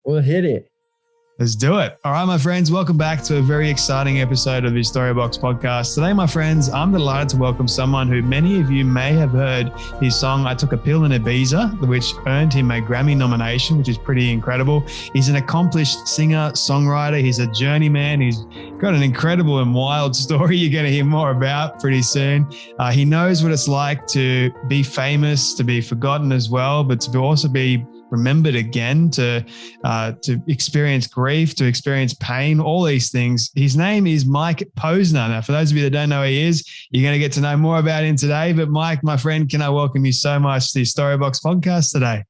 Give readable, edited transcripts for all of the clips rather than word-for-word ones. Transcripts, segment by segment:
We'll hit it. Let's do it. All right, my friends, welcome back to a very exciting episode of the Storybox podcast. Today, my friends, I'm delighted to welcome someone who many of you may have heard his song, I Took a Pill in Ibiza, which earned him a Grammy nomination, which is pretty incredible. He's an accomplished singer, songwriter. He's a journeyman. He's got an incredible and wild story you're going to hear more about pretty soon. He knows what it's like to be famous, to be forgotten as well, but to also be remembered again, to experience grief, to experience pain, all these things. His name is Mike Posner. Now, for those of you that don't know who he is, you're going to get to know more about him today. But Mike, my friend, can I welcome you so much to the Storybox podcast today?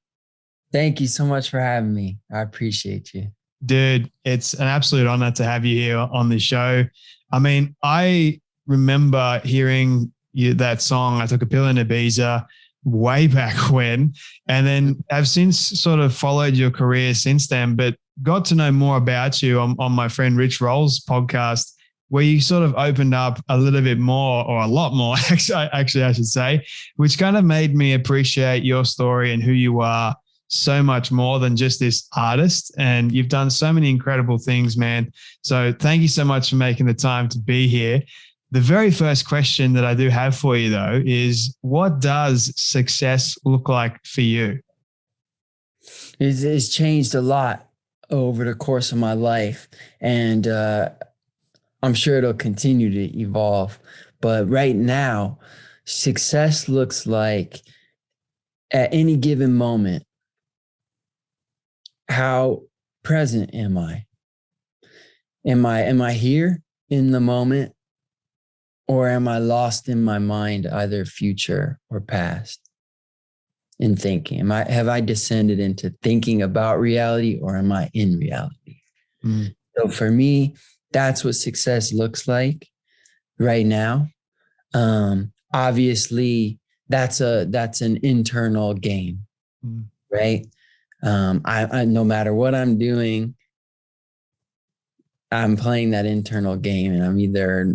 Thank you so much for having me. I appreciate you. Dude, it's an absolute honor to have you here on the show. I mean, I remember hearing that song, I Took a Pill in Ibiza, way back when, and then I've since sort of followed your career since then, but got to know more about you on my friend Rich Roll's podcast, where you sort of opened up a little bit more, or a lot more, actually I should say, which kind of made me appreciate your story and who you are so much more than just this artist. And you've done so many incredible things, man. So thank you so much for making the time to be here. The very first question that I do have for you, though, is what does success look like for you? It's changed a lot over the course of my life, and I'm sure it'll continue to evolve. But right now, success looks like at any given moment, how present am I? Am I here in the moment? Or am I lost in my mind, either future or past, in thinking? Have I descended into thinking about reality, or am I in reality? So for me, that's what success looks like right now. Obviously, that's an internal game, right? I no matter what I'm doing, I'm playing that internal game, and I'm either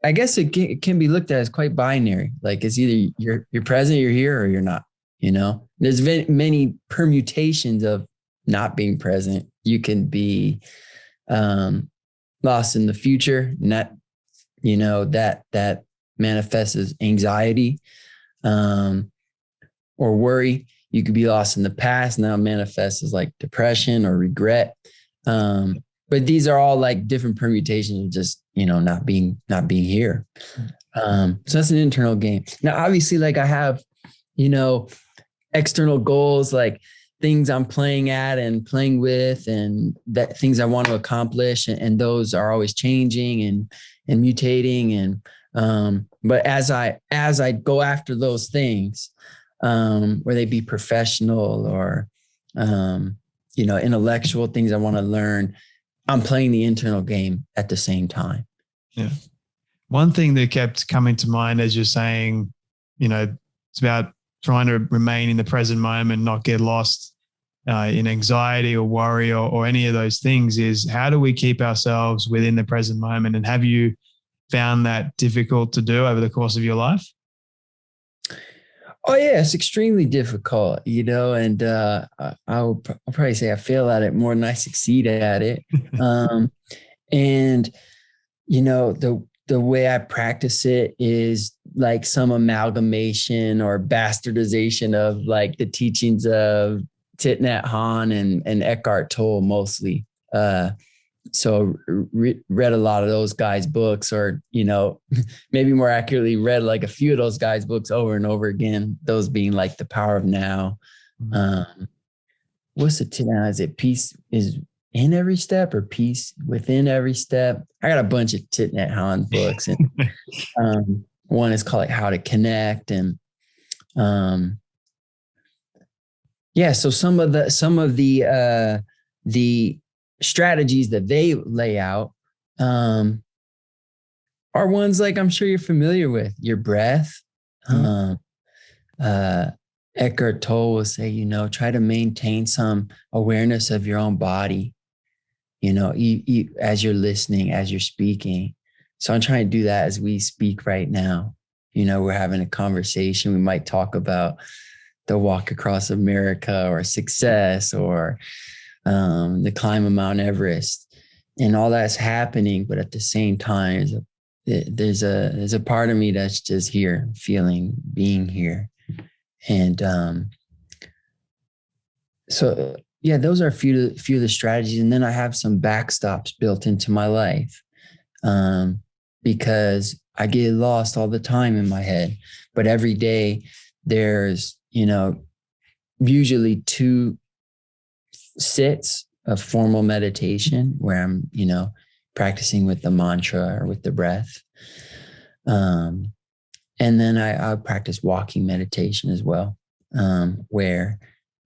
I guess it can be looked at as quite binary. Like it's either you're present, you're here, or you're not. You know, there's many permutations of not being present. You can be lost in the future, and that manifests as anxiety or worry. You could be lost in the past, now manifests as like depression or regret. But these are all like different permutations of just, not being here. So that's an internal game. Now, obviously, like I have, external goals, like things I'm playing at and playing with, and that things I want to accomplish. And those are always changing and mutating. And, but as I go after those things, whether they be professional or, intellectual things I want to learn, I'm playing the internal game at the same time. Yeah. One thing that kept coming to mind as you're saying, it's about trying to remain in the present moment, not get lost in anxiety or worry or any of those things, is how do we keep ourselves within the present moment? And have you found that difficult to do over the course of your life? Oh yeah, it's extremely difficult, and I'll probably say I fail at it more than I succeed at it. And the way I practice it is like some amalgamation or bastardization of like the teachings of Thich Nhat Hanh and Eckhart Tolle mostly. So read a lot of those guys' books, or, maybe more accurately read like a few of those guys' books over and over again, those being like The Power of Now. What's the now? Is it Peace is in Every Step or Peace Within Every Step? I got a bunch of Thich Nhat Hanh books, and one is called like How to Connect. And so some of the strategies that they lay out are ones like I'm sure you're familiar with. Your breath. Eckhart Tolle will say, try to maintain some awareness of your own body, as you're listening, as you're speaking. So I'm trying to do that as we speak right now. We're having a conversation. We might talk about the walk across America or success or the climb of Mount Everest, and all that's happening. But at the same time, there's a part of me that's just here, being here. And so yeah, those are a few of the strategies. And then I have some backstops built into my life, because I get lost all the time in my head. But every day there's, usually 2 sits of formal meditation where I'm, practicing with the mantra or with the breath. And then I practice walking meditation as well, where,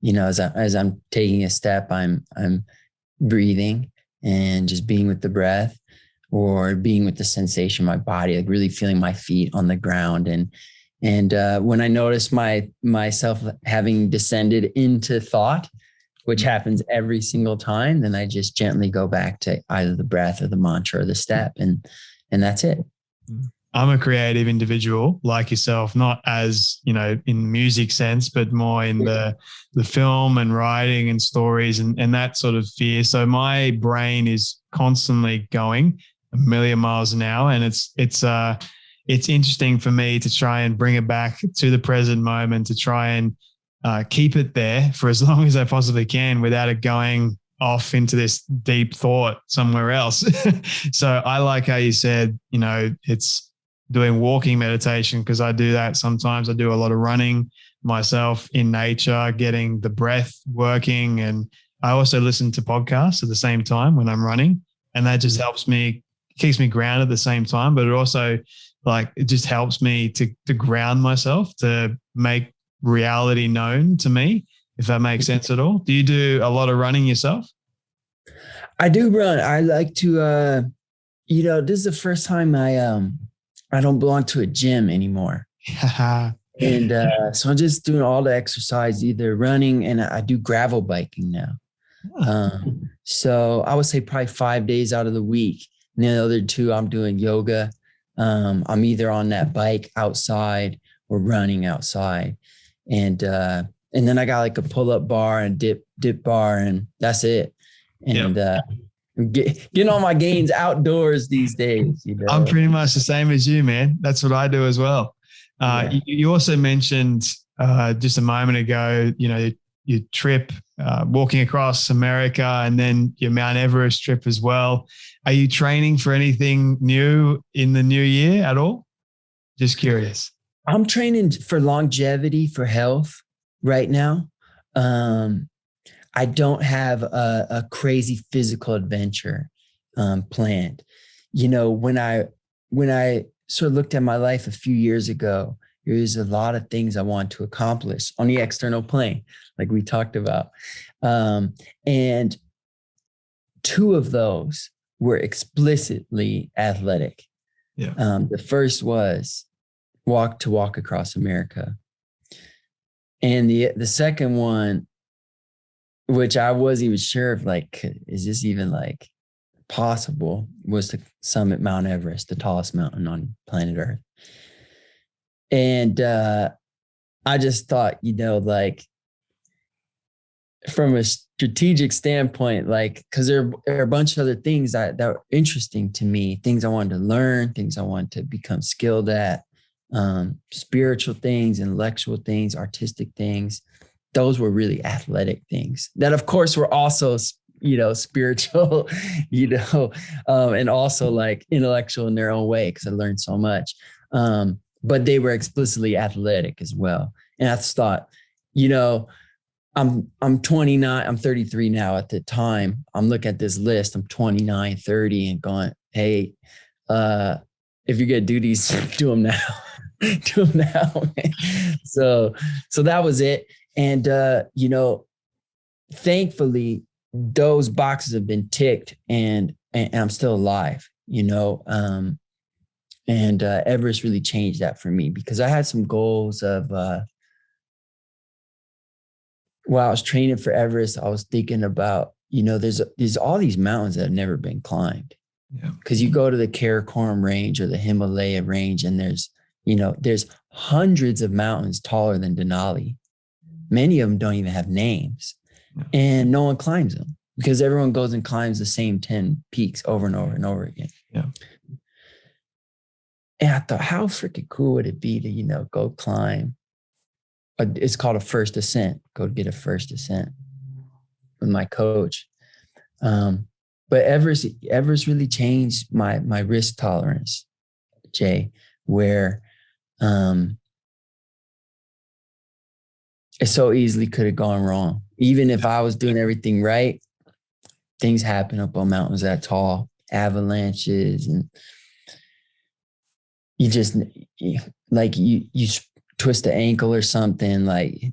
as I'm taking a step, I'm breathing and just being with the breath, or being with the sensation of my body, like really feeling my feet on the ground. And when I notice myself having descended into thought, which happens every single time, then I just gently go back to either the breath or the mantra or the step. And that's it. I'm a creative individual like yourself, not as, in music sense, but more in the film and writing and stories and that sort of sphere. So my brain is constantly going a million miles an hour. And it's interesting for me to try and bring it back to the present moment, to try and keep it there for as long as I possibly can without it going off into this deep thought somewhere else. So I like how you said, it's doing walking meditation, because I do that sometimes. I do a lot of running myself in nature, getting the breath working. And I also listen to podcasts at the same time when I'm running. And that just helps me, keeps me grounded at the same time. But it also, it just helps me to ground myself, to make reality known to me, if that makes sense at all. Do you do a lot of running yourself? I do run. I like to, this is the first time I don't belong to a gym anymore. And so I'm just doing all the exercise, either running, and I do gravel biking now. So I would say probably 5 days out of the week. And the other 2, I'm doing yoga. I'm either on that bike outside or running outside. And then I got like a pull-up bar and dip bar, and that's it. And getting all my gains outdoors these days. I'm pretty much the same as you, man. That's what I do as well. You also mentioned just a moment ago, your trip walking across America, and then your Mount Everest trip as well. Are you training for anything new in the new year at all? Just curious. I'm training for longevity, for health right now. I don't have a crazy physical adventure planned. When I sort of looked at my life a few years ago, there's a lot of things I want to accomplish on the external plane, like we talked about. And 2 of those were explicitly athletic. Yeah. The first was walk across America. And the second one, which I wasn't even sure if is this even possible, was to summit Mount Everest, the tallest mountain on planet Earth. And I just thought, from a strategic standpoint, because there are a bunch of other things that were interesting to me, things I wanted to learn, things I wanted to become skilled at, spiritual things, intellectual things, artistic things. Those were really athletic things that, of course, were also, spiritual, and also intellectual in their own way, because I learned so much. But they were explicitly athletic as well. And I just thought, I'm 29, I'm 33 now. At the time, I'm looking at this list, I'm 29, 30, and going, hey, if you're going to do these, do them now. Do them now. So that was it. And, thankfully, those boxes have been ticked, and I'm still alive, and Everest really changed that for me, because I had some goals of, while I was training for Everest, I was thinking about, there's all these mountains that have never been climbed. Yeah. Because you go to the Karakoram range or the Himalaya range, and there's hundreds of mountains taller than Denali. Many of them don't even have names, and no one climbs them because everyone goes and climbs the same 10 peaks over and over and over again. Yeah. And I thought, how freaking cool would it be to, go climb? It's called a first ascent. Go get a first ascent with my coach. But Everest really changed my risk tolerance, Jay, where it so easily could have gone wrong. Even if I was doing everything right, things happen up on mountains that tall, avalanches, and you just you twist an ankle or something, like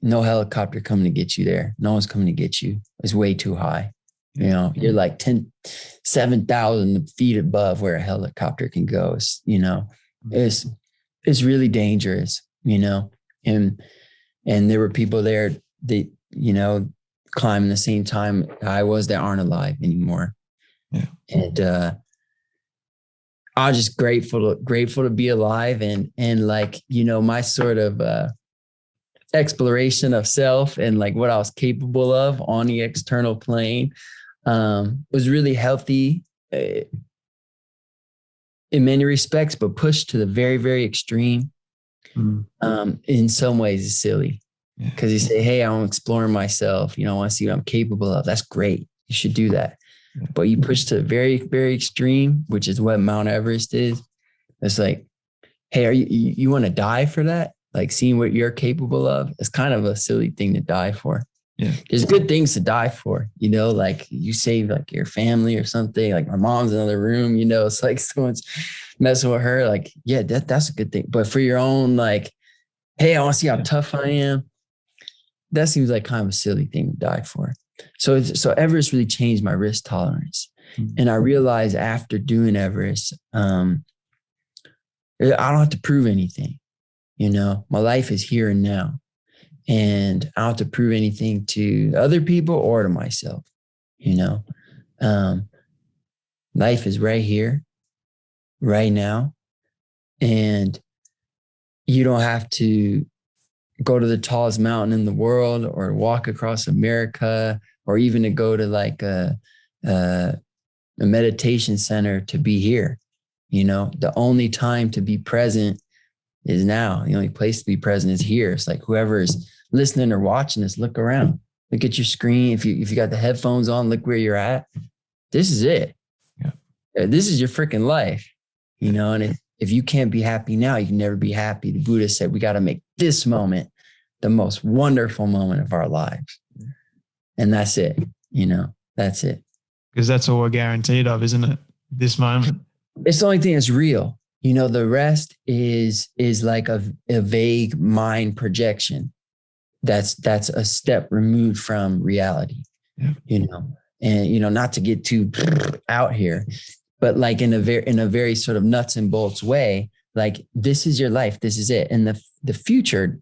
no helicopter coming to get you there. No one's coming to get you. It's way too high. You're like 7,000 feet above where a helicopter can go. It's really dangerous, and there were people there that, climbing the same time I was that aren't alive anymore. Yeah. And, I was just grateful to be alive and my sort of, exploration of self and like what I was capable of on the external plane, was really healthy in many respects, but pushed to the very, very extreme. In some ways it's silly because you say, hey, I'm exploring myself. I want to see what I'm capable of. That's great. You should do that. Yeah. But you push to the very, very extreme, which is what Mount Everest is. It's like, hey, you want to die for that? Like seeing what you're capable of? It's kind of a silly thing to die for. Yeah. There's good things to die for, like you save like your family or something. Like my mom's in another room, it's like someone's messing with her. Like, yeah, that's a good thing. But for your own, like, hey, I want to see how tough I am. That seems like kind of a silly thing to die for. So Everest really changed my risk tolerance. And I realized after doing Everest, I don't have to prove anything. My life is here and now. And I don't have to prove anything to other people or to myself. Life is right here, right now. And you don't have to go to the tallest mountain in the world or walk across America or even to go to like a meditation center to be here. The only time to be present is now. The only place to be present is here. It's like whoever is listening or watching this, look around, look at your screen. If you got the headphones on, look where you're at. This is it. Yeah. This is your freaking life, and if you can't be happy now, you can never be happy. The Buddha said, we got to make this moment the most wonderful moment of our lives. And that's it. That's it. Because that's all we're guaranteed of, isn't it? This moment. It's the only thing that's real. The rest is like a vague mind projection. That's a step removed from reality, and, not to get too out here, but like in a very sort of nuts and bolts way, like this is your life. This is it. And the future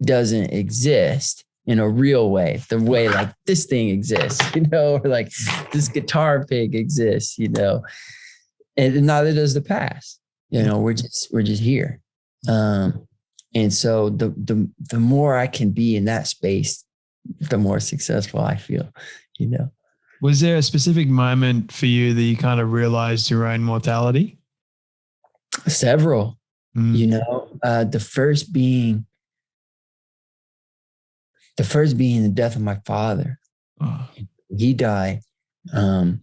doesn't exist in a real way, the way like this thing exists, or like this guitar pick exists, and neither does the past. We're just here. And so the more I can be in that space, the more successful I feel, Was there a specific moment for you that you kind of realized your own mortality? Several, the first being the death of my father. Oh. He died. I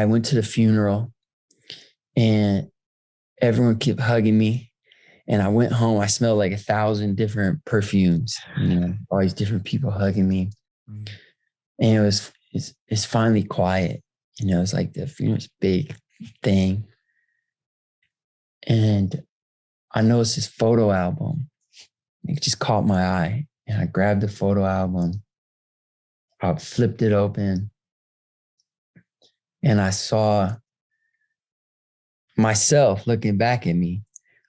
went to the funeral and everyone kept hugging me. And I went home. I smelled like 1,000 different perfumes, all these different people hugging me. Mm. And it's finally quiet. It's like the funeral's big thing. And I noticed this photo album. It just caught my eye. And I grabbed the photo album. I flipped it open. And I saw myself looking back at me.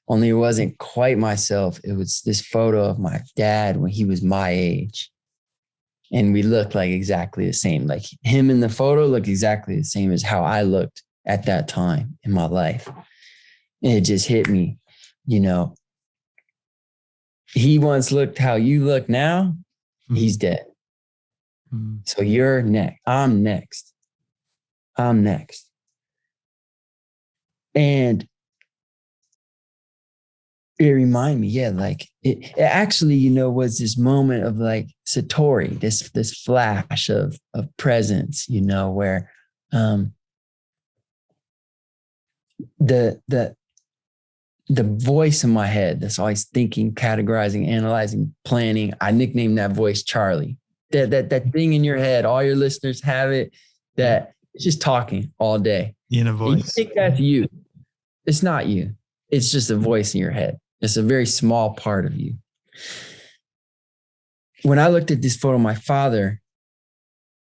Only it wasn't quite myself. It was this photo of my dad when he was my age. And we looked like exactly the same. Like him in the photo looked exactly the same as how I looked at that time in my life. And it just hit me, he once looked how you look now, he's dead. So you're next. I'm next. And it reminded me, like it actually, was this moment of like Satori, this flash of presence, where the voice in my head that's always thinking, categorizing, analyzing, planning. I nicknamed that voice Charlie. That thing in your head, all your listeners have it, that it's just talking all day. Inner voice. And you think that's you. It's not you. It's just a voice in your head. It's a very small part of you. When I looked at this photo of my father,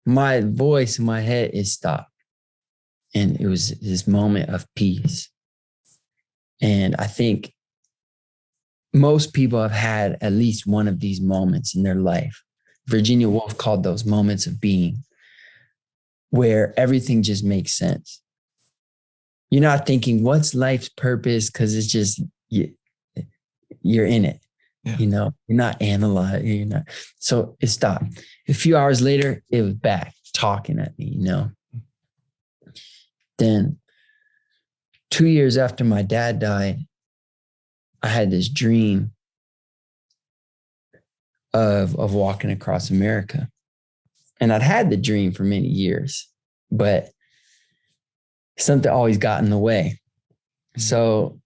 my voice in my head is stopped. And it was this moment of peace. And I think most people have had at least one of these moments in their life. Virginia Woolf called those moments of being, where everything just makes sense. You're not thinking, what's life's purpose? Because it's just, you're in it. Yeah. You're not analyzing. So it stopped. A few hours later, it was back talking at me, Then 2 years after my dad died, I had this dream of walking across America. And I'd had the dream for many years, but something always got in the way. So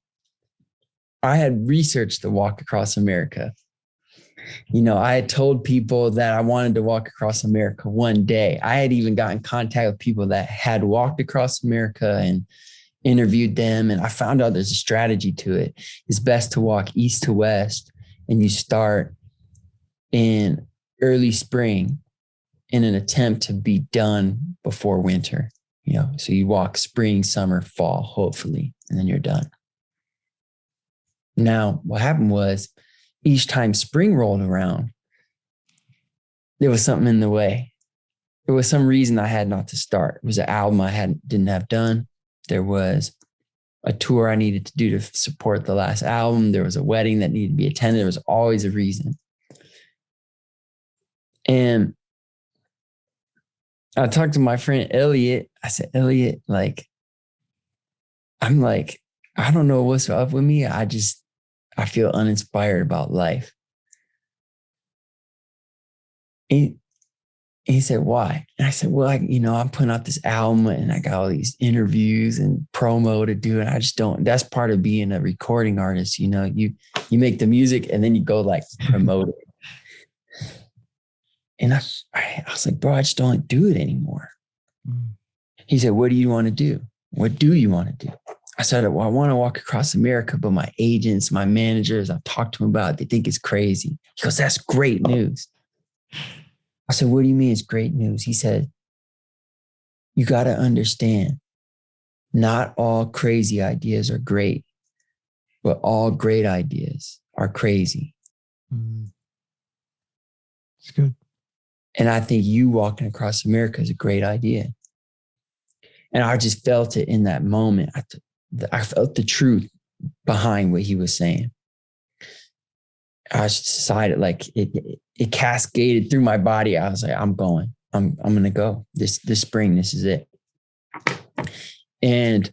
I had researched the walk across America. I had told people that I wanted to walk across America one day. I had even gotten in contact with people that had walked across America and interviewed them. And I found out there's a strategy to it. It's best to walk east to west, and you start in early spring in an attempt to be done before winter. So you walk spring, summer, fall, hopefully, and then you're done. Now, what happened was each time spring rolled around, there was something in the way. There was some reason I had not to start. It was an album I didn't have done. There was a tour I needed to do to support the last album. There was a wedding that needed to be attended. There was always a reason. And I talked to my friend Elliot. I said, Elliot, I don't know what's up with me. I feel uninspired about life. He said, why? And I said, well, I'm putting out this album and I got all these interviews and promo to do. And I just don't, that's part of being a recording artist. You make the music and then you go promote it. And I was like, bro, I just don't do it anymore. He said, what do you want to do? What do you want to do? I said, well, I want to walk across America, but my agents, my managers, I've talked to them about it. They think it's crazy. He goes, that's great news. I said, what do you mean it's great news? He said, you got to understand, not all crazy ideas are great, but all great ideas are crazy. It's good. And I think you walking across America is a great idea. And I just felt it in that moment. I felt the truth behind what he was saying. I just decided it cascaded through my body. I was like, I'm going. I'm going to go this spring. This is it. And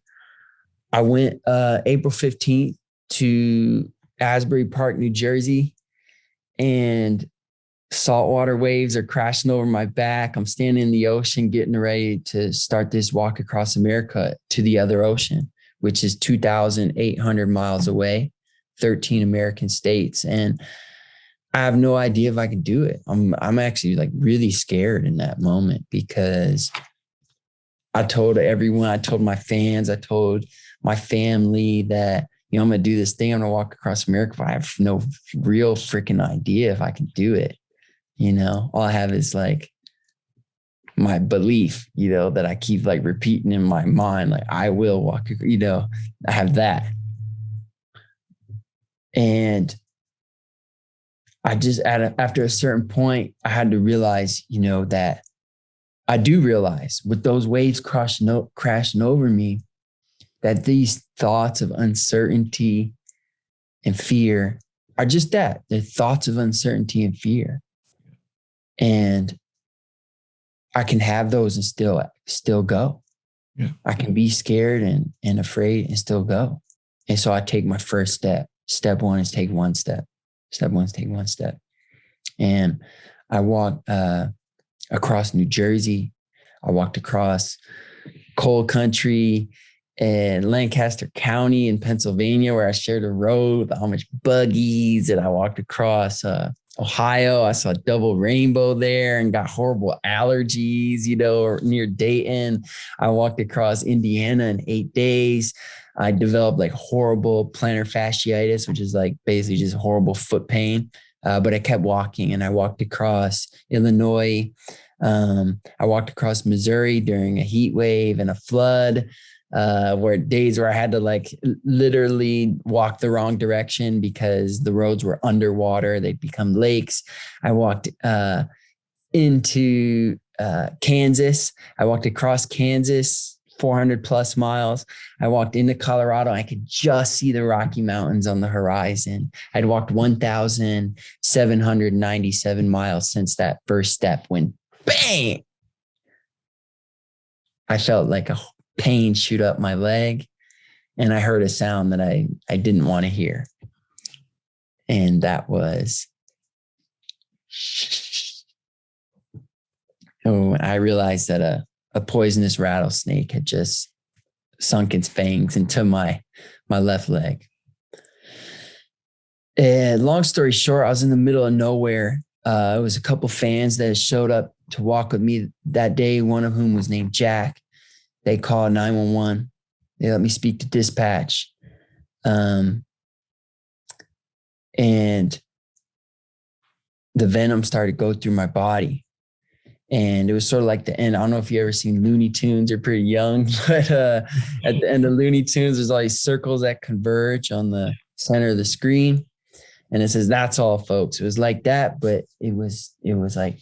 I went April 15th to Asbury Park, New Jersey, and saltwater waves are crashing over my back. I'm standing in the ocean, getting ready to start this walk across America to the other ocean, which is 2,800 miles away, 13 American states. And I have no idea if I can do it. I'm actually really scared in that moment, because I told everyone, I told my fans, I told my family that, I'm going to do this thing. I'm going to walk across America, but I have no real freaking idea if I can do it. All I have is my belief, that I keep repeating in my mind, I will walk, I have that. And I just, after a certain point, I had to realize, that I do realize with those waves crashing over me, that these thoughts of uncertainty and fear are just that. They're thoughts of uncertainty and fear. And I can have those and still go. Yeah. I can be scared and afraid and still go. And so I take my first step. Step one is take one step. Step one is take one step. And I walked across New Jersey. I walked across coal country and Lancaster County in Pennsylvania, where I shared a road with Amish buggies. And I walked across Ohio. I saw a double rainbow there and got horrible allergies, near Dayton. I walked across Indiana in 8 days. I developed like horrible plantar fasciitis, which is like basically just horrible foot pain. But I kept walking, and I walked across Illinois. I walked across Missouri during a heat wave and a flood, where days where I had to like literally walk the wrong direction because the roads were underwater. They'd become lakes. I walked into Kansas. I walked across Kansas, 400 plus miles. I walked into Colorado. I could just see the Rocky Mountains on the horizon. I'd walked 1,797 miles since that first step, when bang, I felt like a pain shoot up my leg, and I heard a sound that I didn't want to hear. And that was, I realized that a poisonous rattlesnake had just sunk its fangs into my left leg. And long story short, I was in the middle of nowhere. It was a couple fans that showed up to walk with me that day, one of whom was named Jack. They called 911. They let me speak to dispatch. And the venom started to go through my body. And it was sort of like the end. I don't know if you ever seen Looney Tunes. You're pretty young, but at the end of Looney Tunes, there's all these circles that converge on the center of the screen. And it says, "That's all, folks." It was like that, but it was like,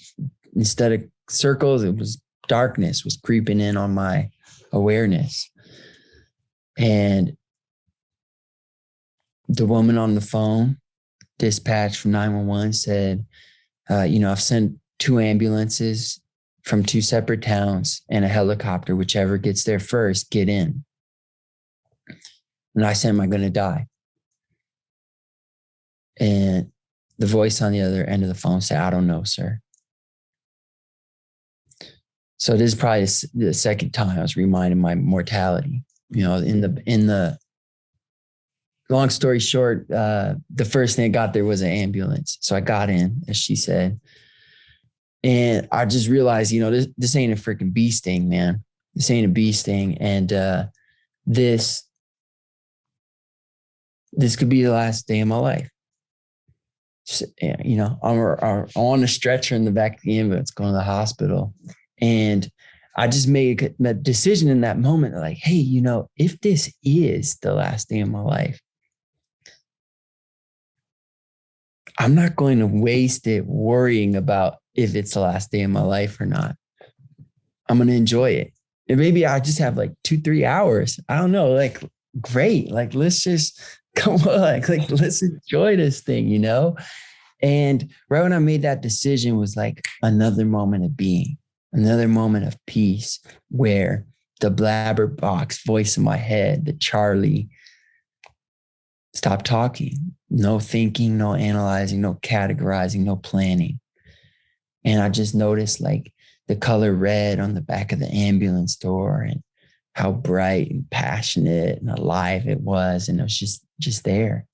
instead of circles, it was darkness was creeping in on my awareness. And the woman on the phone, dispatch from 911, said, I've sent 2 ambulances from 2 separate towns and a helicopter. Whichever gets there first, get in. And I said, "Am I going to die?" And the voice on the other end of the phone said, "I don't know, sir." So this is probably the second time I was reminded of my mortality. In the long story short, the first thing I got there was an ambulance. So I got in, as she said. And I just realized, this ain't a freaking bee sting, man. This ain't a bee sting. And this could be the last day of my life. I'm on a stretcher in the back of the ambulance going to the hospital. And I just made a decision in that moment, like, hey, if this is the last day of my life, I'm not going to waste it worrying about if it's the last day of my life or not. I'm going to enjoy it. And maybe I just have like 2-3 hours. I don't know, like, great. Like, let's just come on, like let's enjoy this thing, And right when I made that decision was like another moment of being, another moment of peace, where the blabberbox voice in my head, the Charlie, stopped talking. No thinking, no analyzing, no categorizing, no planning. And I just noticed like the color red on the back of the ambulance door, and how bright and passionate and alive it was. And it was just there.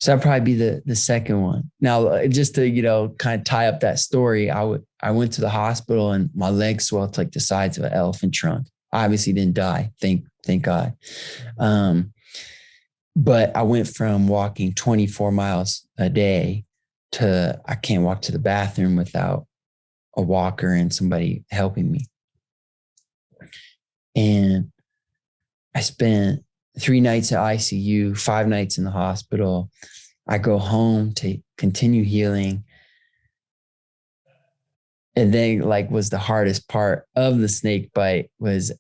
So that'd probably be the second one. Now, just to, kind of tie up that story, I went to the hospital and my legs swelled to like the size of an elephant trunk. I obviously didn't die. Thank God. But I went from walking 24 miles a day to I can't walk to the bathroom without a walker and somebody helping me. And I spent 3 nights at ICU, 5 nights in the hospital. I go home to continue healing. And then was the hardest part of the snake bite was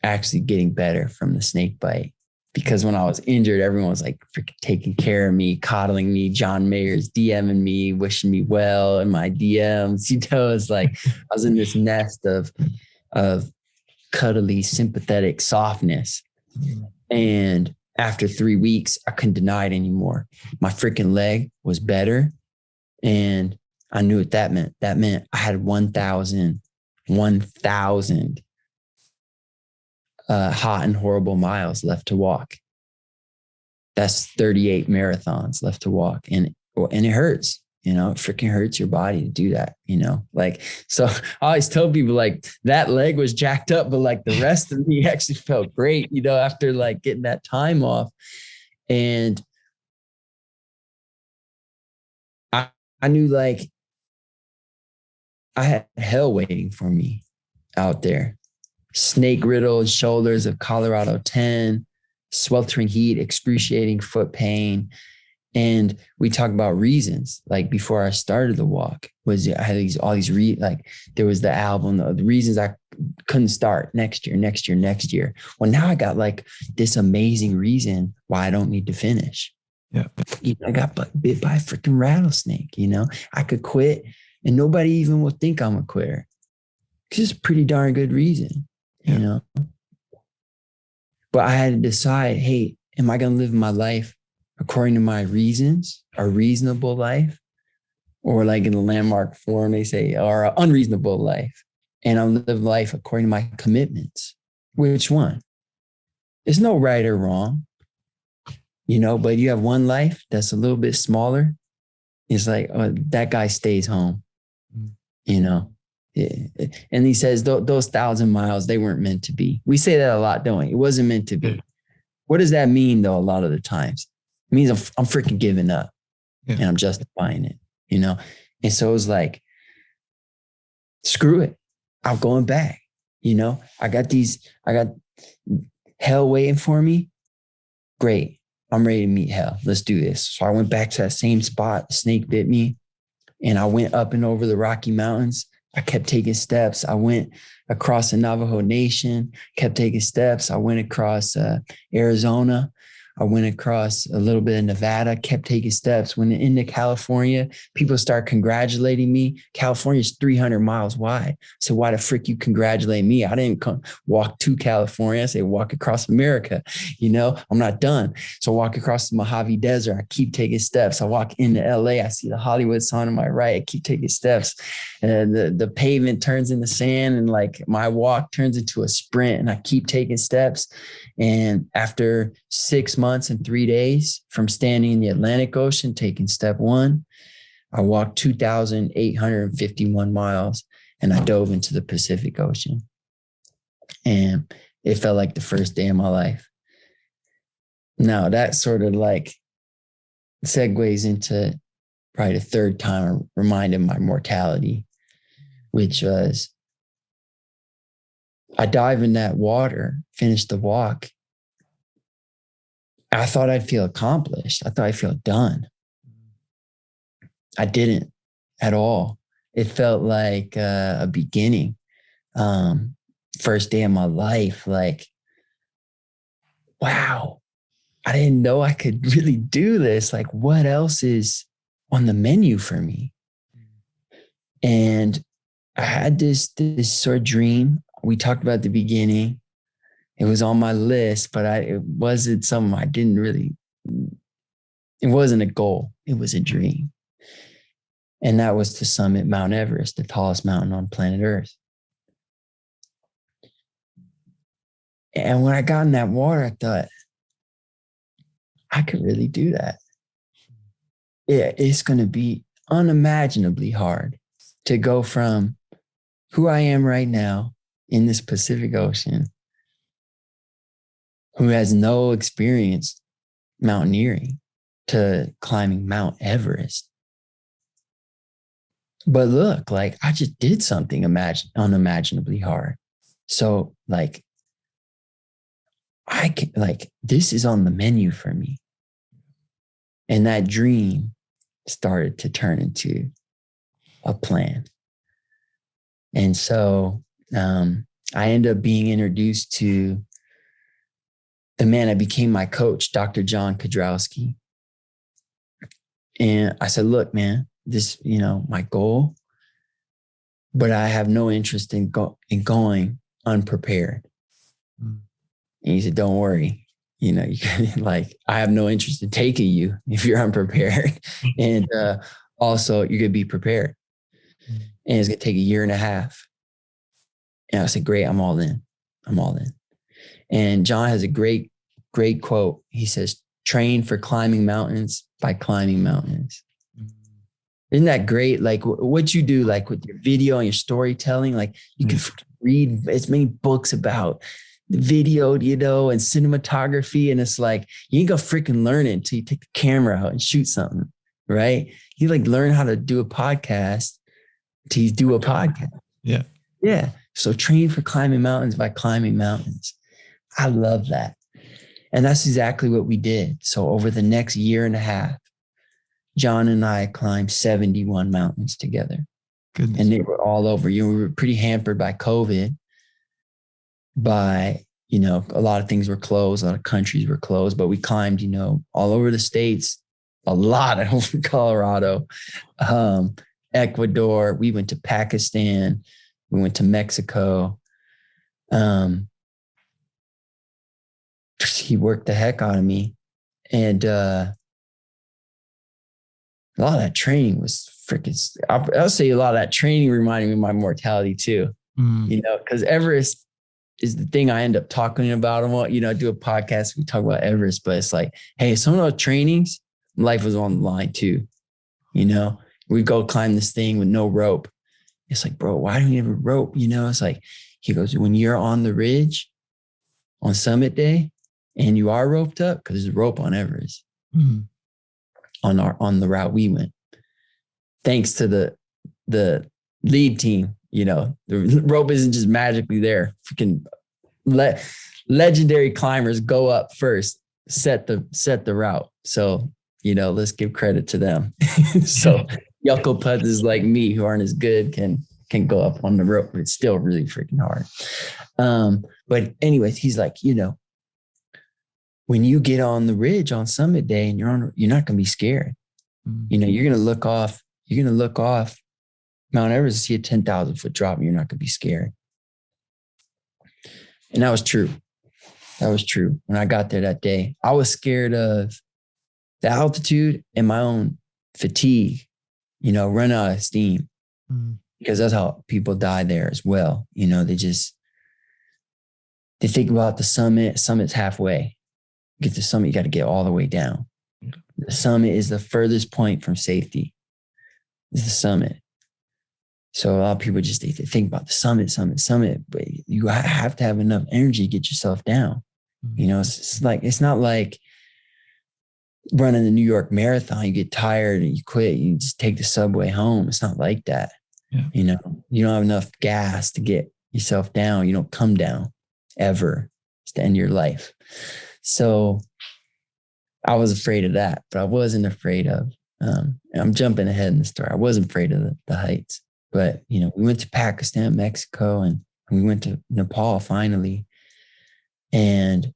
actually getting better from the snake bite. because when I was injured, everyone was like freaking taking care of me, coddling me. John Mayer's DMing me, wishing me well in my DMs. It's like I was in this nest of cuddly, sympathetic softness. And after 3 weeks, I couldn't deny it anymore. My freaking leg was better. And I knew what that meant. That meant I had 1,000 hot and horrible miles left to walk. That's 38 marathons left to walk. And it hurts, it freaking hurts your body to do that, like, so I always tell people like that leg was jacked up, but like the rest of me actually felt great, after like getting that time off. And I knew like I had hell waiting for me out there. Snake riddled shoulders of Colorado 10, sweltering heat, excruciating foot pain. And we talk about reasons. Like before I started the walk, I had there was the album, the reasons I couldn't start next year. Well, now I got like this amazing reason why I don't need to finish. Yeah. I got bit by a freaking rattlesnake. I could quit and nobody even will think I'm a quitter. It's a pretty darn good reason, But I had to decide, hey, am I going to live my life according to my reasons, a reasonable life? Or like in the Landmark Forum, they say, or an unreasonable life. And I'll live life according to my commitments. Which one? There's no right or wrong, but you have one life that's a little bit smaller. It's like, oh, that guy stays home, And he says, those 1,000 miles, they weren't meant to be. We say that a lot, don't we? It wasn't meant to be. What does that mean, though, a lot of the times? It means I'm freaking giving up and I'm justifying it, And so it was like, screw it. I'm going back. I got hell waiting for me. Great. I'm ready to meet hell. Let's do this. So I went back to that same spot. The snake bit me and I went up and over the Rocky Mountains. I kept taking steps. I went across the Navajo Nation, kept taking steps. I went across Arizona. I went across a little bit of Nevada, kept taking steps. Went into California, people start congratulating me. California's 300 miles wide. So why the frick you congratulate me? I didn't walk to California. I say walk across America. I'm not done. So I walk across the Mojave Desert. I keep taking steps. I walk into LA. I see the Hollywood sign on my right. I keep taking steps. And the pavement turns into sand and like my walk turns into a sprint and I keep taking steps. And after 6 months and 3 days from standing in the Atlantic Ocean, taking step one, I walked 2,851 miles and I dove into the Pacific Ocean. And it felt like the first day of my life. Now that sort of like segues into probably the third time I reminded my mortality, which was I dive in that water, finish the walk. I thought I'd feel accomplished. I thought I'd feel done. I didn't at all. It felt like a beginning. First day of my life, like, wow, I didn't know I could really do this. Like, what else is on the menu for me? And I had this sort of dream. We talked about at the beginning. It was on my list, but it wasn't something I didn't really, it wasn't a goal. It was a dream. And that was to summit Mount Everest, the tallest mountain on planet Earth. And when I got in that water, I thought, I could really do that. Yeah, it's going to be unimaginably hard to go from who I am right now in this Pacific Ocean, who has no experience mountaineering, to climbing Mount Everest. But look, like I just did something unimaginably hard. So like, I can, like, this is on the menu for me. And that dream started to turn into a plan. And so I ended up being introduced to the man that became my coach, Dr. John Kudrowski. And I said, look, man, this, my goal, but I have no interest in going unprepared. Mm. And he said, don't worry. You can, I have no interest in taking you if you're unprepared. And also you're going to be prepared. Mm. And it's going to take 1.5 years. And I said, great, I'm all in. And John has a great quote. He says, train for climbing mountains by climbing mountains. Isn't that great? Like what you do, like with your video and your storytelling, like you can read as many books about video, and cinematography. And it's like, you ain't gonna freaking learn it until you take the camera out and shoot something, right? You learn how to do a podcast till you do a podcast. Yeah. Yeah. So train for climbing mountains by climbing mountains. I love that. And that's exactly what we did. So over the next 1.5 years, John and I climbed 71 mountains together. Goodness. And they were all over. We were pretty hampered by COVID, by, a lot of things were closed, a lot of countries were closed, but we climbed, all over the States, a lot over Colorado, Ecuador. We went to Pakistan. We went to Mexico. He worked the heck out of me. And a lot of that training was freaking, I'll say a lot of that training reminded me of my mortality too. Because Everest is the thing I end up talking about. I do a podcast, we talk about Everest, but it's like, hey, some of those trainings, life was on the line too. We go climb this thing with no rope. It's like, bro, why do we have a rope? It's like, he goes, when you're on the ridge on summit day and you are roped up, because there's a rope on Everest, on the route we went, thanks to the lead team, the rope isn't just magically there. Freaking legendary climbers go up first, set the route. So, let's give credit to them. So yucko puds like me who aren't as good can go up on the rope, but it's still really freaking hard. But anyways, he's like, when you get on the ridge on summit day and you're not going to be scared. You're going to look off Mount Everest, see a 10,000 foot drop, and you're not going to be scared. And that was true. When I got there that day, I was scared of the altitude and my own fatigue, run out of steam, because that's how people die there as well. They think about the summit. Summit's halfway. Get to the summit, you got to get all the way down. The summit is the furthest point from safety. It's the summit. So a lot of people just they think about the summit, but you have to have enough energy to get yourself down. It's not like running the New York Marathon. You get tired and you quit. You just take the subway home. It's not like that. Yeah. You don't have enough gas to get yourself down. You don't come down ever. It's the end of your life. So I was afraid of that, but I wasn't afraid of, I'm jumping ahead in the story. I wasn't afraid of the heights, but, we went to Pakistan, Mexico, and we went to Nepal finally. And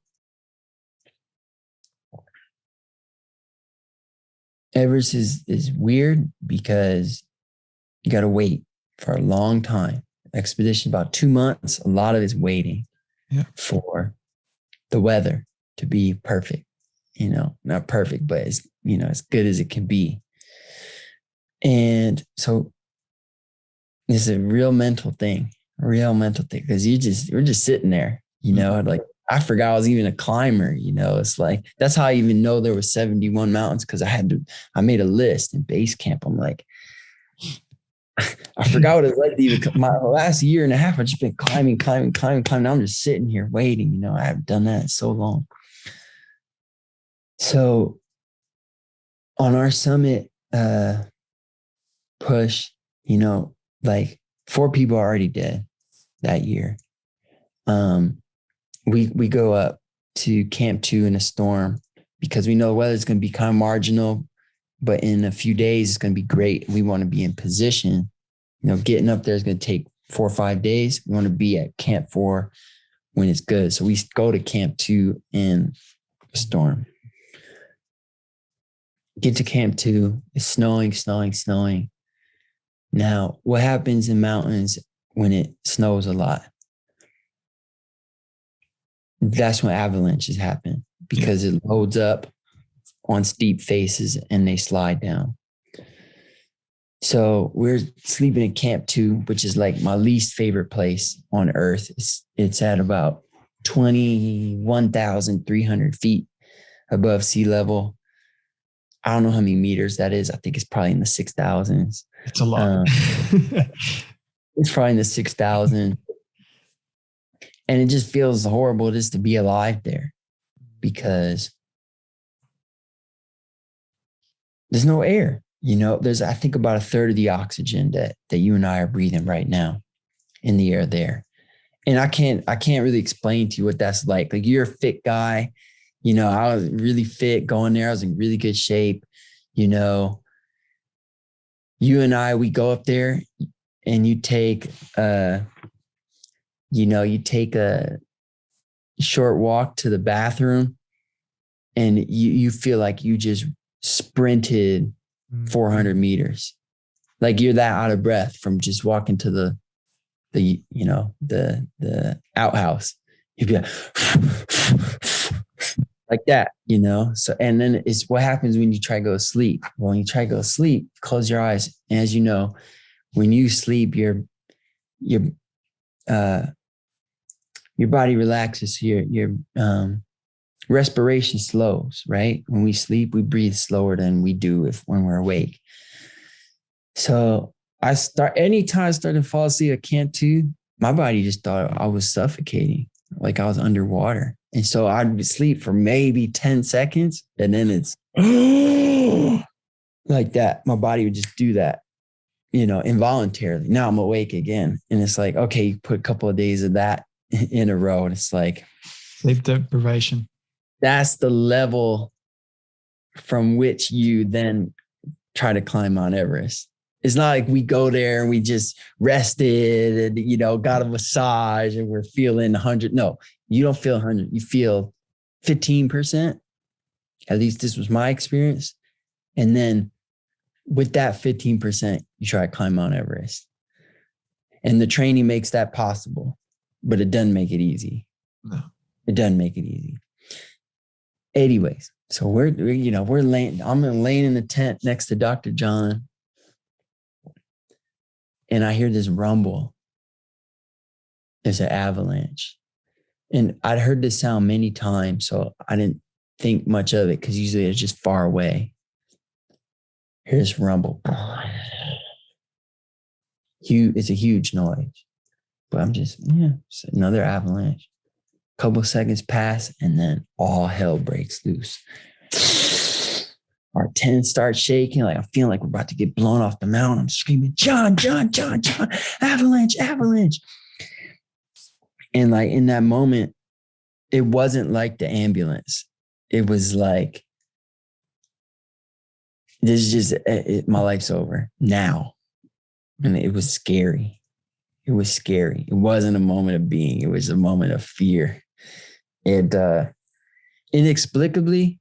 Everest is weird because you got to wait for a long time. Expedition, about 2 months. A lot of it's waiting for the weather to be perfect, not perfect, but it's, as good as it can be. And so it's a real mental thing, because we're just sitting there, like I forgot I was even a climber, it's like, that's how I even know there were 71 mountains. Cause I made a list in base camp. I'm like, I forgot what it was like to even my last 1.5 years. I've just been climbing. Now I'm just sitting here waiting. I haven't done that in so long. So on our summit push, 4 people are already dead that year. We go up to Camp 2 in a storm because we know the weather's going to be kind of marginal, but in a few days it's going to be great. We want to be in position. Getting up there is going to take 4 or 5 days. We want to be at Camp 4 when it's good. So we go to Camp 2 in a storm. Get to Camp 2, it's snowing. Now, what happens in mountains when it snows a lot? That's when avalanches happen because it loads up on steep faces and they slide down. So we're sleeping in Camp 2, which is like my least favorite place on earth. It's at about 21,300 feet above sea level. I don't know how many meters that is. I think it's probably in the 6,000s. It's a lot. It's probably in the 6,000. And it just feels horrible just to be alive there because there's no air. There's, I think, about a third of the oxygen that you and I are breathing right now in the air there. And I can't really explain to you what that's like. Like, you're a fit guy. I was really fit going there. I was in really good shape. You and I, we go up there and you take a short walk to the bathroom and you feel like you just sprinted 400 meters. Like, you're that out of breath from just walking to the outhouse. You'd be like that, So, and then it's what happens when you try to go to sleep. Well, when you try to go to sleep, close your eyes. And as you know, when you sleep, your body relaxes. Your respiration slows, right? When we sleep, we breathe slower than we do when we're awake. So anytime I started to fall asleep at Camp 2, my body just thought I was suffocating, like I was underwater. And so I'd sleep for maybe 10 seconds and then it's like that. My body would just do that, involuntarily. Now I'm awake again. And it's like, okay, you put a couple of days of that in a row. And it's like sleep deprivation. That's the level from which you then try to climb Mount Everest. It's not like we go there and we just rested and, got a massage and we're feeling 100. No, you don't feel 100. You feel 15%. At least this was my experience. And then with that 15%, you try to climb Mount Everest. And the training makes that possible, but it doesn't make it easy. No. It doesn't make it easy. Anyways, so we're laying, I'm laying in the tent next to Dr. John. And I hear this rumble. There's an avalanche. And I'd heard this sound many times, so I didn't think much of it because usually it's just far away. Hear this rumble. It's a huge noise. But I'm just, it's another avalanche. Couple seconds pass and then all hell breaks loose. Our tent starts shaking. Like, I'm feeling like we're about to get blown off the mountain. I'm screaming, John, avalanche. And like in that moment, it wasn't like the ambulance. It was like, this is just, my life's over now. And it was scary. It was scary. It wasn't a moment of being. It was a moment of fear. And inexplicably,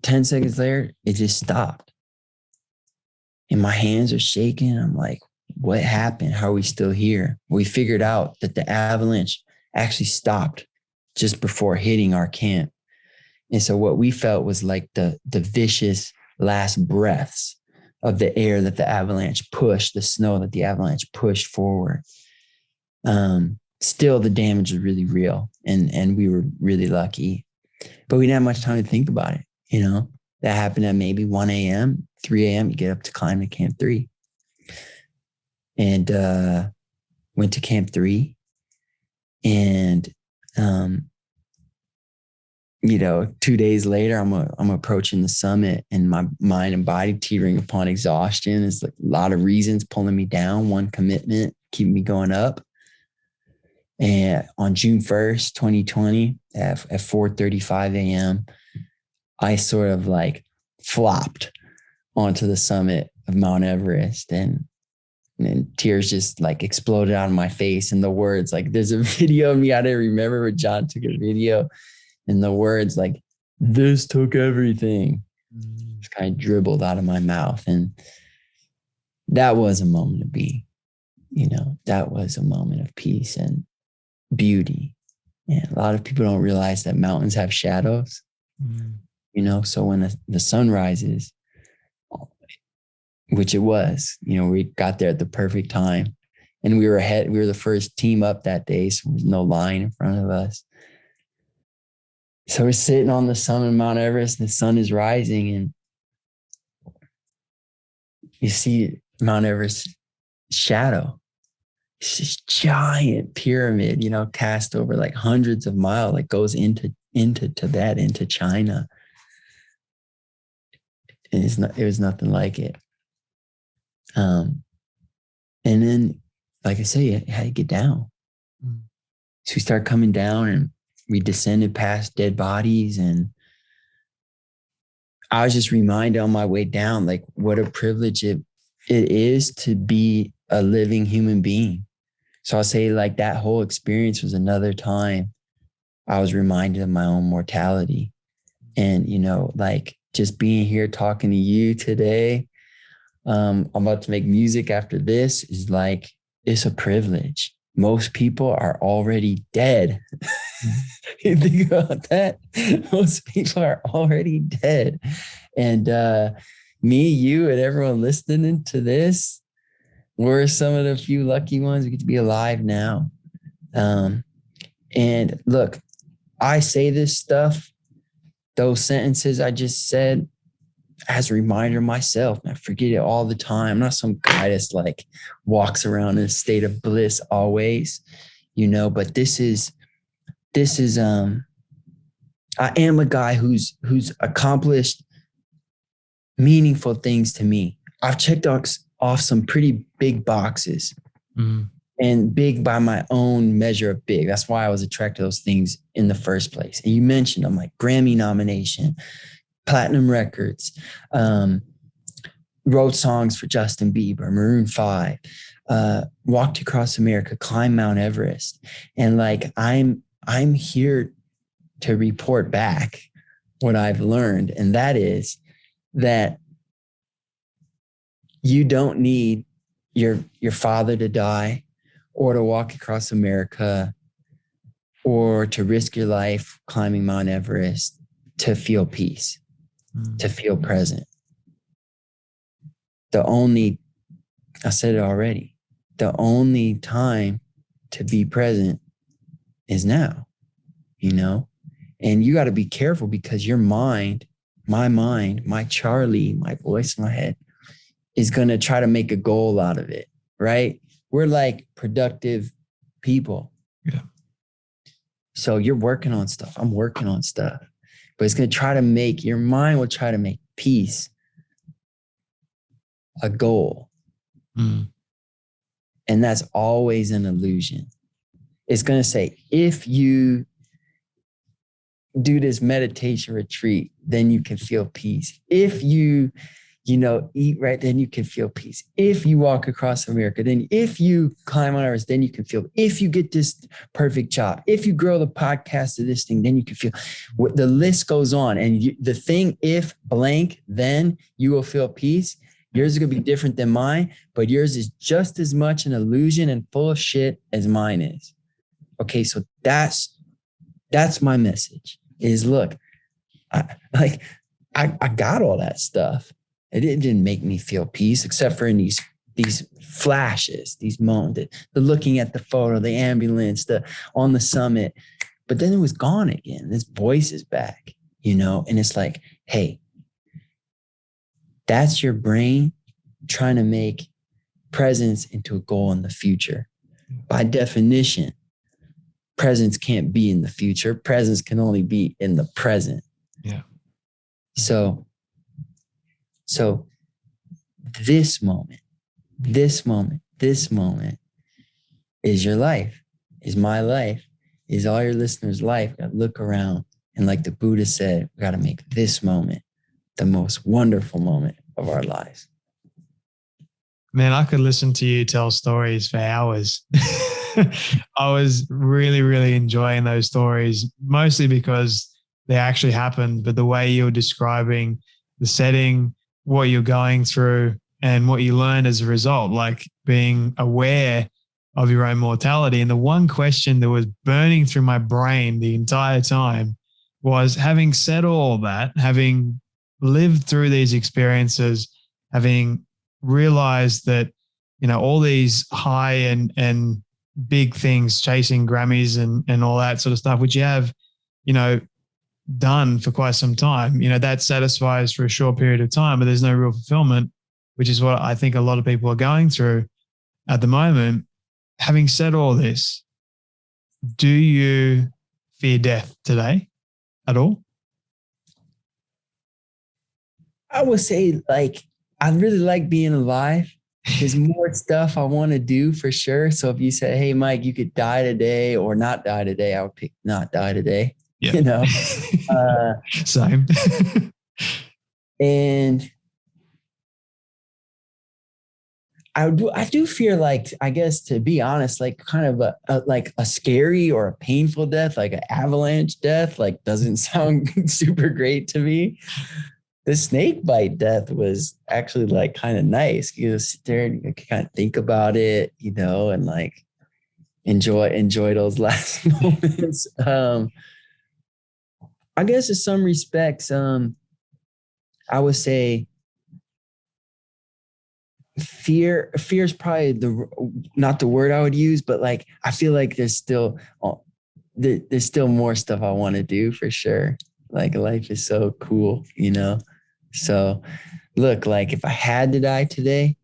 10 seconds later, it just stopped. And my hands are shaking. I'm like, what happened? How are we still here? We figured out that the avalanche actually stopped just before hitting our camp. And so what we felt was like the vicious last breaths of the air that the avalanche pushed, the snow that the avalanche pushed forward. Still, the damage was really real, and we were really lucky. But we didn't have much time to think about it. That happened at maybe 1 a.m., 3 a.m. You get up to climb to Camp 3. And went to Camp 3. And, 2 days later, I'm approaching the summit and my mind and body teetering upon exhaustion. It's like a lot of reasons pulling me down. One, commitment, keeping me going up. And on June 1st, 2020, at 4:35 a.m., I sort of like flopped onto the summit of Mount Everest. And and tears just like exploded out of my face. And the words, like there's a video of me, I didn't remember where John took a video, and the words like, "This took everything," just kind of dribbled out of my mouth. And that was a moment of be, that was a moment of peace and beauty. And a lot of people don't realize that mountains have shadows, so when the sun rises, which it was, we got there at the perfect time, and we were ahead. We were the first team up that day, so there was no line in front of us. So we're sitting on the summit of Mount Everest, and the sun is rising, and you see Mount Everest's shadow. It's this giant pyramid, cast over like hundreds of miles, like goes into Tibet, into China. And it was nothing like it. And then, like I say, you had to get down. So we started coming down, and we descended past dead bodies. And I was just reminded on my way down, like what a privilege it is to be a living human being. So I'll say like that whole experience was another time I was reminded of my own mortality. And, like just being here talking to you today, I'm about to make music after this, is like, it's a privilege. Most people are already dead. You think about that? Most people are already dead. And me, you, and everyone listening to this, we're some of the few lucky ones who get to be alive now. And look, I say this stuff, those sentences I just said, as a reminder myself. I forget it all the time. I'm not some guy that's like walks around in a state of bliss always, but this is I am a guy who's accomplished meaningful things to me. I've checked off some pretty big boxes, and big by my own measure of big. That's why I was attracted to those things in the first place. And you mentioned them, like Grammy nomination, platinum records, wrote songs for Justin Bieber, Maroon 5, walked across America, climbed Mount Everest. And like, I'm here to report back what I've learned. And that is that you don't need your father to die, or to walk across America, or to risk your life climbing Mount Everest to feel peace, to feel present. I said it already, the only time to be present is now, and you got to be careful, because your mind, my Charlie, my voice in my head is going to try to make a goal out of it, right? We're like productive people. Yeah. So you're working on stuff. I'm working on stuff. But it's going to try to your mind will try to make peace a goal. And that's always an illusion. It's going to say, if you do this meditation retreat, then you can feel peace. If you eat right, then you can feel peace. If you walk across America, then if you climb on Everest, then you can feel. If you get this perfect job, if you grow the podcast to this thing, then you can feel. The list goes on. And the thing, if blank, then you will feel peace. Yours is going to be different than mine, but yours is just as much an illusion and full of shit as mine is. Okay, so that's my message is, look, I got all that stuff. It didn't make me feel peace, except for in these flashes, these moments, the looking at the photo, the ambulance, the on the summit. But then it was gone again. This voice is back, and it's like, hey, that's your brain trying to make presence into a goal in the future. By definition, presence can't be in the future. Presence can only be in the present. Yeah. So this moment is your life, is my life, is all your listeners' life. Got to look around. And like the Buddha said, we got to make this moment the most wonderful moment of our lives. Man, I could listen to you tell stories for hours. I was really, really enjoying those stories, mostly because they actually happened, but the way you're describing the setting, what you're going through, and what you learned as a result, like being aware of your own mortality. And the one question that was burning through my brain the entire time was, having said all that, having lived through these experiences, having realized that, all these high and big things, chasing Grammys and all that sort of stuff, which you have, done for quite some time, that satisfies for a short period of time, but there's no real fulfillment, which is what I think a lot of people are going through at the moment. Having said all this, do you fear death today at all? I would say, like, I really like being alive. There's more stuff I want to do for sure. So if you say, hey, Mike, you could die today or not die today, I would pick not die today. Yeah. Same. And I do fear, like, I guess, to be honest, like kind of a scary or a painful death, like an avalanche death, like doesn't sound super great to me. The snake bite death was actually like kind of nice. You just sit there and you kind of think about it, and like enjoy those last moments. I guess in some respects, I would say fear is probably not the word I would use, but like I feel like there's still more stuff I want to do for sure. Like life is so cool, So look, like if I had to die today,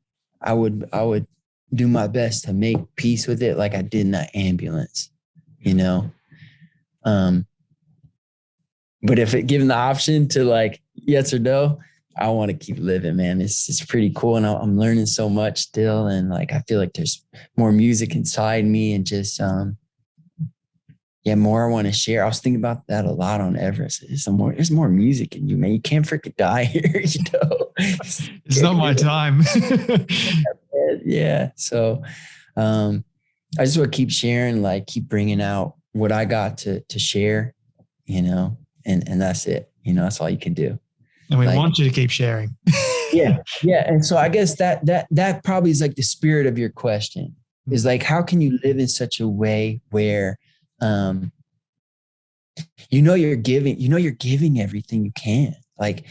I would do my best to make peace with it, like I did in that ambulance, But if given the option to like yes or no, I want to keep living, man. It's pretty cool. And I'm learning so much still. And like, I feel like there's more music inside me and just, more I want to share. I was thinking about that a lot on Everest. There's more music in you, man. You can't freaking die here, It's not my time. Yeah. So, I just want to keep sharing, like keep bringing out what I got to share, and that's it. That's all you can do. And we want you to keep sharing. Yeah. And so I guess that probably is like the spirit of your question is like, how can you live in such a way where, you're giving everything you can. Like,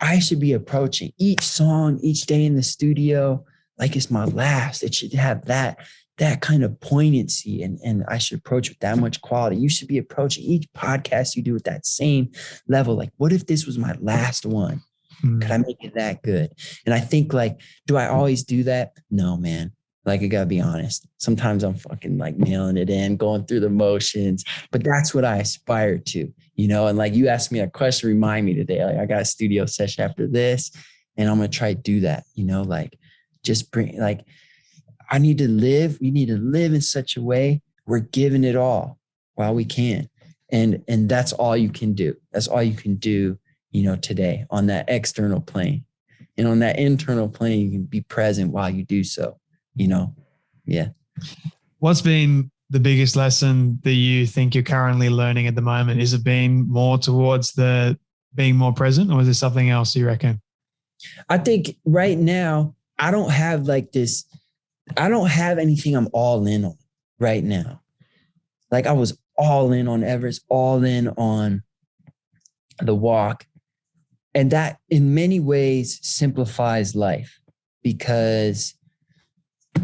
I should be approaching each song, each day in the studio, like it's my last. It should have that kind of poignancy and I should approach with that much quality. You should be approaching each podcast you do with that same level. Like, what if this was my last one? Could I make it that good? And I think, like, do I always do that? No, man. Like, I gotta be honest. Sometimes I'm fucking like nailing it in, going through the motions, but that's what I aspire to, and like you asked me a question, remind me today, like I got a studio session after this and I'm going to try to do that, like just bring, like, we need to live in such a way we're giving it all while we can. And that's all you can do. That's all you can do, today on that external plane. And on that internal plane, you can be present while you do so, Yeah. What's been the biggest lesson that you think you're currently learning at the moment? Is it being more towards the being more present, or is there something else you reckon? I think right now, I don't have anything I'm all in on right now. Like I was all in on Everest, all in on the walk. And that in many ways simplifies life because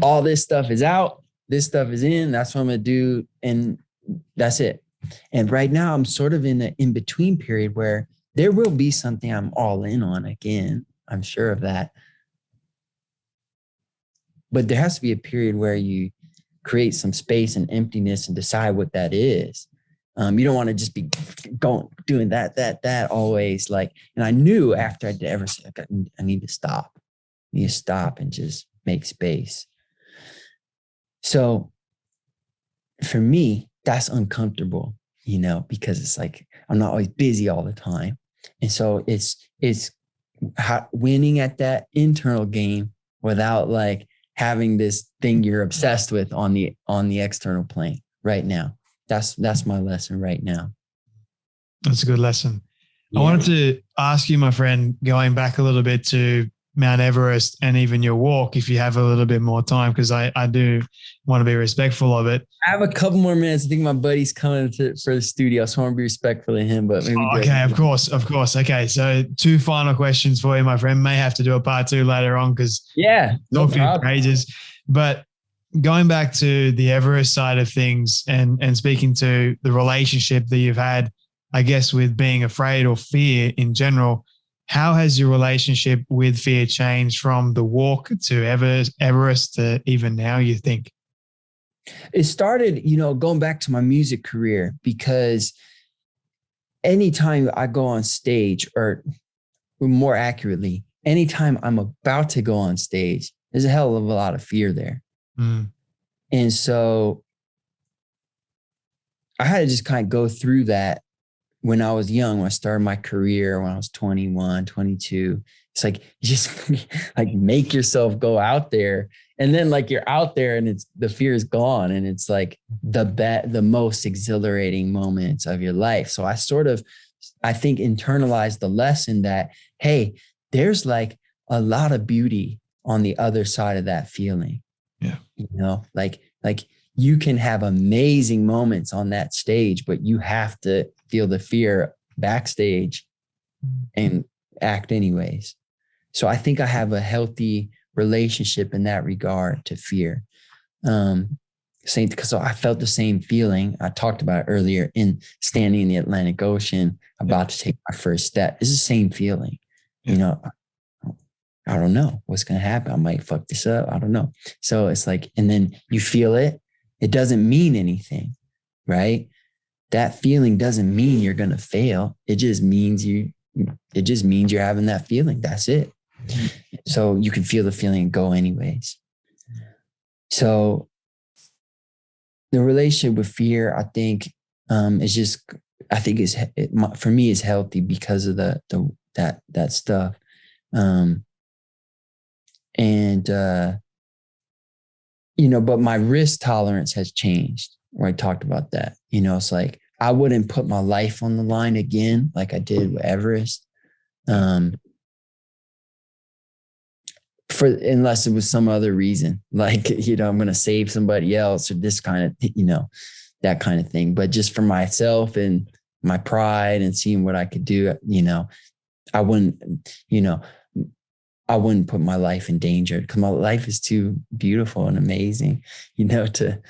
all this stuff is out, this stuff is in, that's what I'm going to do. And that's it. And right now I'm sort of in the in-between period where there will be something I'm all in on again. I'm sure of that. But there has to be a period where you create some space and emptiness and decide what that is. You don't want to just be doing that always. Like, and I knew after I did Everest, I need to stop. I need to stop and just make space. So for me, that's uncomfortable, because it's like, I'm not always busy all the time. And so it's winning at that internal game without like having this thing you're obsessed with on the external plane right now. That's my lesson right now. That's a good lesson. Yeah. I wanted to ask you, my friend, going back a little bit to Mount Everest and even your walk, if you have a little bit more time, because I do want to be respectful of it. I have a couple more minutes. I think my buddy's coming for the studio, so I want to be respectful of him. But maybe okay, of course. Okay, so 2 final questions for you, my friend. May have to do a part 2 later on because no for ages. But going back to the Everest side of things and speaking to the relationship that you've had, I guess, with being afraid or fear in general, how has your relationship with fear changed from the walk to Everest to even now, you think? It started, going back to my music career, because anytime I go on stage, or more accurately, anytime I'm about to go on stage, there's a hell of a lot of fear there. Mm. And so I had to just kind of go through that when I was young, when I started my career, when I was 21, 22. It's like, you just like make yourself go out there. And then like you're out there and the fear is gone. And it's like the most exhilarating moments of your life. So I think internalized the lesson that, hey, there's like a lot of beauty on the other side of that feeling. Yeah. Like you can have amazing moments on that stage, but you have to feel the fear backstage and act anyways. So I think I have a healthy relationship in that regard to fear. Same, because I felt the same feeling I talked about earlier in standing in the Atlantic Ocean, about to take my first step. It's the same feeling. Yeah. I don't know what's going to happen. I might fuck this up. I don't know. So it's like, and then you feel it. It doesn't mean anything, right? That feeling doesn't mean you're going to fail. It just means you're having that feeling. That's it. So you can feel the feeling and go anyways. So the relationship with fear, I think, for me is healthy because of that stuff. But my risk tolerance has changed, where I talked about that. It's like, I wouldn't put my life on the line again, like I did with Everest. Unless it was some other reason, like, I'm going to save somebody else or this kind of, that kind of thing. But just for myself and my pride and seeing what I could do, I wouldn't put my life in danger, because my life is too beautiful and amazing, to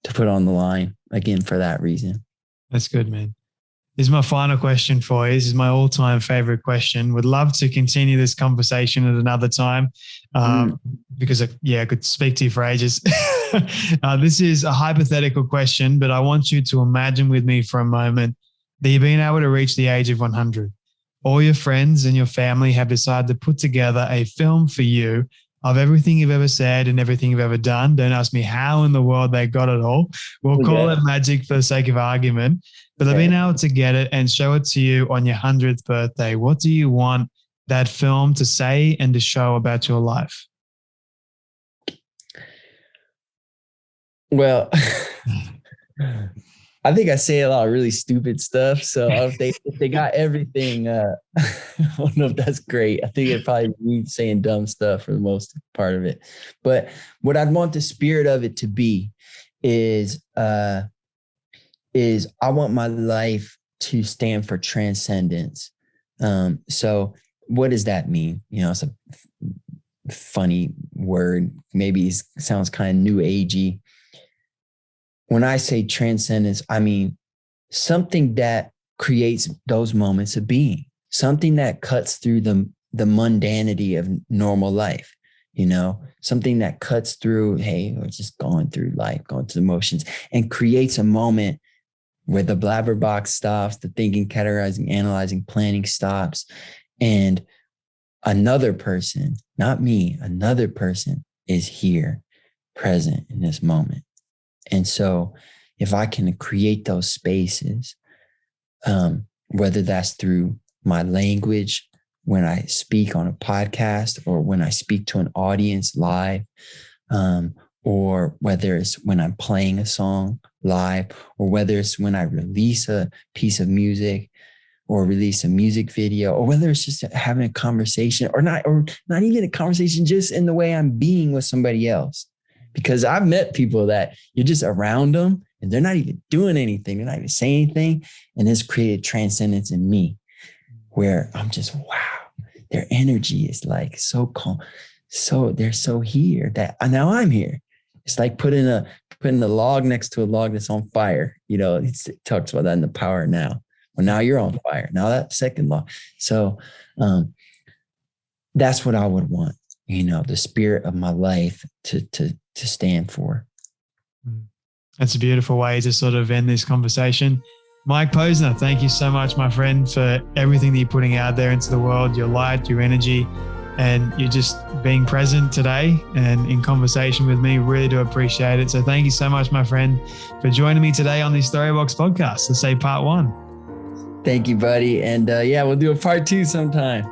put on the line again for that reason. That's good, man. This is my final question for you. This is my all-time favorite question. Would love to continue this conversation at another time, because I could speak to you for ages. This is a hypothetical question, but I want you to imagine with me for a moment that you've been able to reach the age of 100. All your friends and your family have decided to put together a film for you of everything you've ever said and everything you've ever done. Don't ask me how in the world they got it all. We'll call it magic for the sake of argument. But they've been able to get it and show it to you on your 100th birthday. What do you want that film to say and to show about your life? Well, I think I say a lot of really stupid stuff. So if they got everything, I don't know if that's great. I think it'd probably be saying dumb stuff for the most part of it. But what I'd want the spirit of it to be is I want my life to stand for transcendence. So what does that mean? It's a funny word. Maybe it sounds kind of new agey. When I say transcendence, I mean something that creates those moments of being, something that cuts through the mundanity of normal life, something that cuts through, hey, we're just going through life, going through the motions, and creates a moment where the blabberbox stops, the thinking, categorizing, analyzing, planning stops, and another person, not me, another person is here, present in this moment. And so if I can create those spaces, whether that's through my language, when I speak on a podcast, or when I speak to an audience live, or whether it's when I'm playing a song live, or whether it's when I release a piece of music or release a music video, or whether it's just having a conversation or not even a conversation, just in the way I'm being with somebody else. Because I've met people that you're just around them and they're not even doing anything. They're not even saying anything. And it's created transcendence in me where I'm just, wow, their energy is like so calm. So they're so here that now I'm here. It's like putting a log next to a log that's on fire. It talks about that in The Power Now. Well, now you're on fire. Now that second log. So that's what I would want, the spirit of my life to stand for. That's a beautiful way to sort of end this conversation. Mike Posner, thank you so much, my friend, for everything that you're putting out there into the world, your light, your energy, and you're just being present today and in conversation with me. Really do appreciate it. So thank you so much, my friend, for joining me today on the Storybox podcast. Let's say part 1. Thank you, buddy. And we'll do a part 2 sometime.